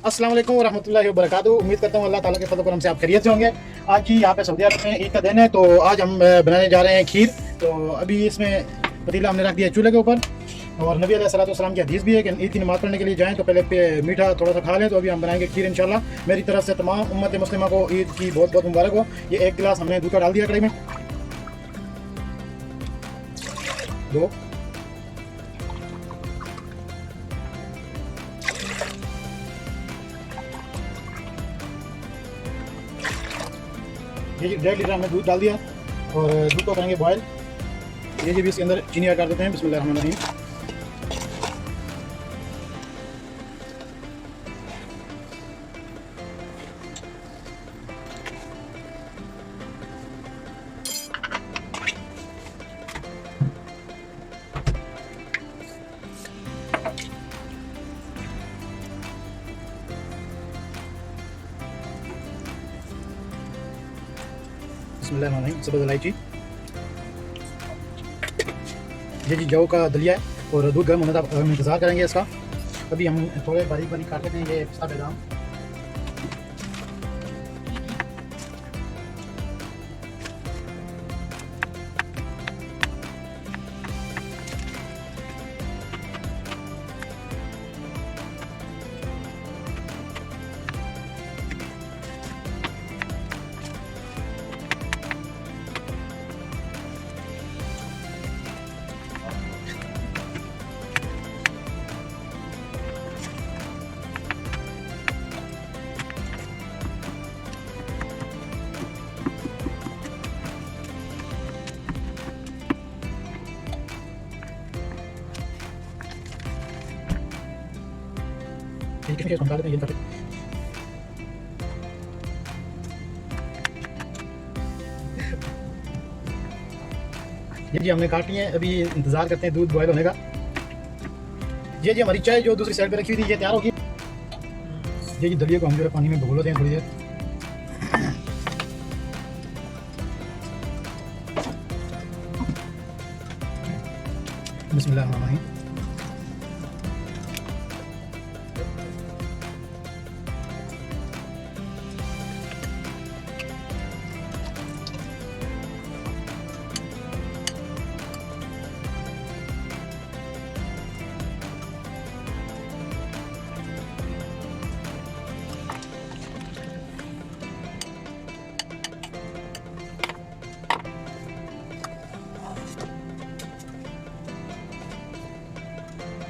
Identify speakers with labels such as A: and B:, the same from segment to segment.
A: अस्सलाम वालेकुम रहमतुल्लाहि व बरकातुहू। उम्मीद करता हूँ अल्लाह ताला के फज़ल करम से आप खैरियत से होंगे। आज जी यहाँ पे सऊदी अरब में ईद का दिन है, तो आज हम बनाने जा रहे हैं खीर। तो अभी इसमें पतीला हमने रख दिया चूल्हे के ऊपर, और नबी अलैहिस्सलाम की हदीस भी है कि ईद की नमाज़ पढ़ने के लिए जाएँ तो पहले मीठा थोड़ा सा खा लें। तो अभी हम बनाएंगे खीर इंशाल्लाह। मेरी तरफ से तमाम उम्मत मुस्लिमा को ईद की बहुत बहुत मुबारक हो। ये एक गिलास हमने दूध का डाल दिया कढ़ाई में, दो, ये 1.5 लीटर हमने दूध डाल दिया और दूध को करेंगे बॉयल। ये भी इसके अंदर चीनी ऐड कर देते हैं। बिस्मिल्लाह रहमान रहीम। बिस्मिल्लाहिर्रहमानिर्रहीम। सब्ज़ इलायची, ये जी जौ का दलिया है और दूध गर्म होने तक हम इंतज़ार करेंगे इसका। अभी हम थोड़े बारीक बारीक काट लेते हैं ये पिस्ता बादाम। ठीक है, इसको निकाल देते हैं। ये जी हमने काटी है, अभी इंतज़ार करते हैं दूध बॉयल होने का। ये जी हमारी चाय जो दूसरी साइड पे रखी हुई थी ये तैयार होगी। ये जी दलिया को हम जो है पानी में भिगो लेते हैं थोड़ी देर। बिस्मिल्लाहिर्रहमानिर्रहीम।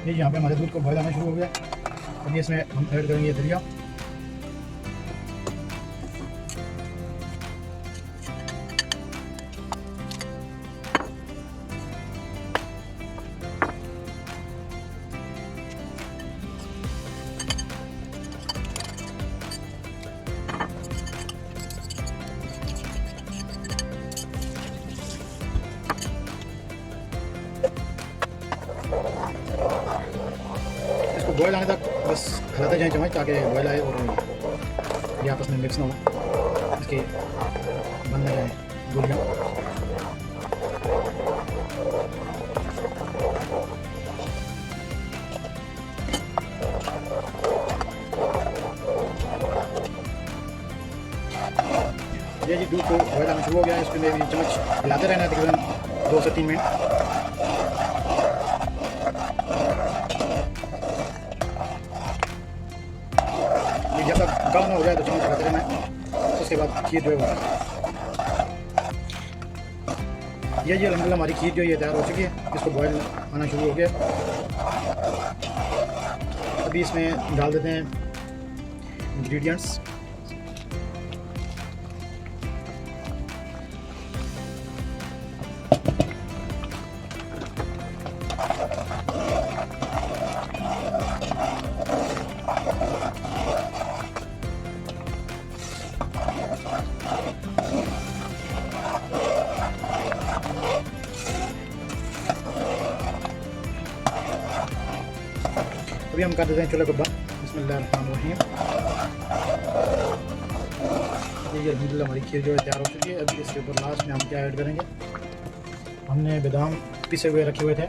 A: ये यहाँ पे हमारे दूध को बॉयल आना शुरू हो गया। अभी इसमें हम ऐड करेंगे दलिया। बॉयल आने तक बस हिलाते जाएं चम्मच, ताकि बॉयल आए और ये आपस में मिक्स ना हो, इसके बन ना जाए गोलियाँ। ये जी दूध को बॉयल आना शुरू हो गया है। इसमें भी चम्मच हिलाते रहना है तकरीबन 2 से 3 मिनट। जब तक गाढ़ा हो जाए तो चम्मच लगाते रहना है। उसके बाद खीर जो है ये जी अल्हम्दुलिल्लाह हमारी खीर जो ये तैयार हो चुकी है। इसको बॉयल आना शुरू हो गया। अभी इसमें डाल देते हैं इंग्रेडिएंट्स। अभी हम कर देते हैं चूल्हे को बंद। बिस्मिल्लाहिर्रहमानिर्रहीम। ये अल्हम्दुलिल्लाह हमारी खीर जो है तैयार हो चुकी है। अभी इसके ऊपर लास्ट में हम क्या ऐड करेंगे, हमने बादाम पिसे हुए रखे हुए थे,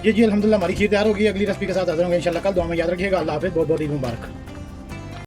A: जी अल्हम्दुलिल्लाह हमारी खीर तैयार होगी। अगली रेसिपी के साथ हाजिर होंगे इंशाल्लाह कल। दुआ में याद रखिएगा। अल्लाह हाफ़िज़। बहुत बहुत ईद मुबारक।